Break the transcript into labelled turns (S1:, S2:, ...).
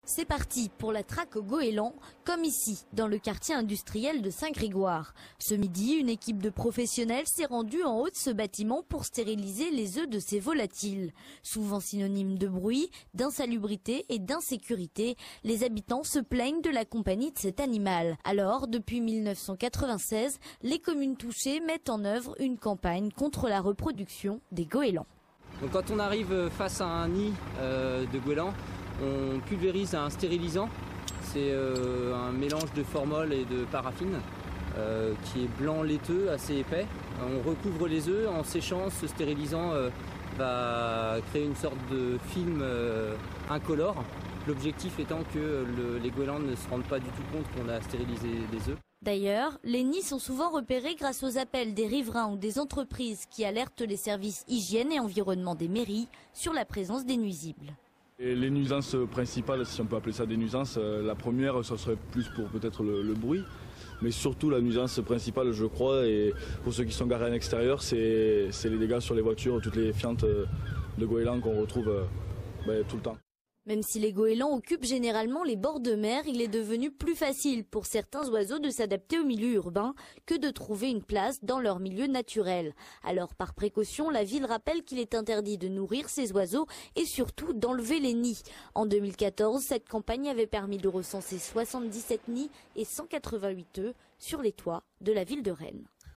S1: C'est parti pour la traque au goéland, comme ici, dans le quartier industriel de Saint-Grégoire. Ce midi, une équipe de professionnels s'est rendue en haut de ce bâtiment pour stériliser les œufs de ces volatiles. Souvent synonymes de bruit, d'insalubrité et d'insécurité, les habitants se plaignent de la compagnie de cet animal. Alors, depuis 1996, les communes touchées mettent en œuvre une campagne contre la reproduction des goélands.
S2: Donc quand on arrive face à un nid de goéland, on pulvérise un stérilisant. C'est un mélange de formol et de paraffine qui est blanc laiteux, assez épais. On recouvre les œufs en séchant. Ce stérilisant va créer une sorte de film incolore. L'objectif étant que les goélands ne se rendent pas du tout compte qu'on a stérilisé des œufs.
S1: D'ailleurs, les nids sont souvent repérés grâce aux appels des riverains ou des entreprises qui alertent les services hygiène et environnement des mairies sur la présence des nuisibles.
S3: Et les nuisances principales, si on peut appeler ça des nuisances, la première, ça serait plus pour peut-être le bruit. Mais surtout la nuisance principale, je crois, et pour ceux qui sont garés en extérieur, c'est les dégâts sur les voitures, toutes les fientes de goélands qu'on retrouve tout le temps.
S1: Même si les goélands occupent généralement les bords de mer, il est devenu plus facile pour certains oiseaux de s'adapter au milieu urbain que de trouver une place dans leur milieu naturel. Alors par précaution, la ville rappelle qu'il est interdit de nourrir ces oiseaux et surtout d'enlever les nids. En 2014, cette campagne avait permis de recenser 77 nids et 188 œufs sur les toits de la ville de Rennes.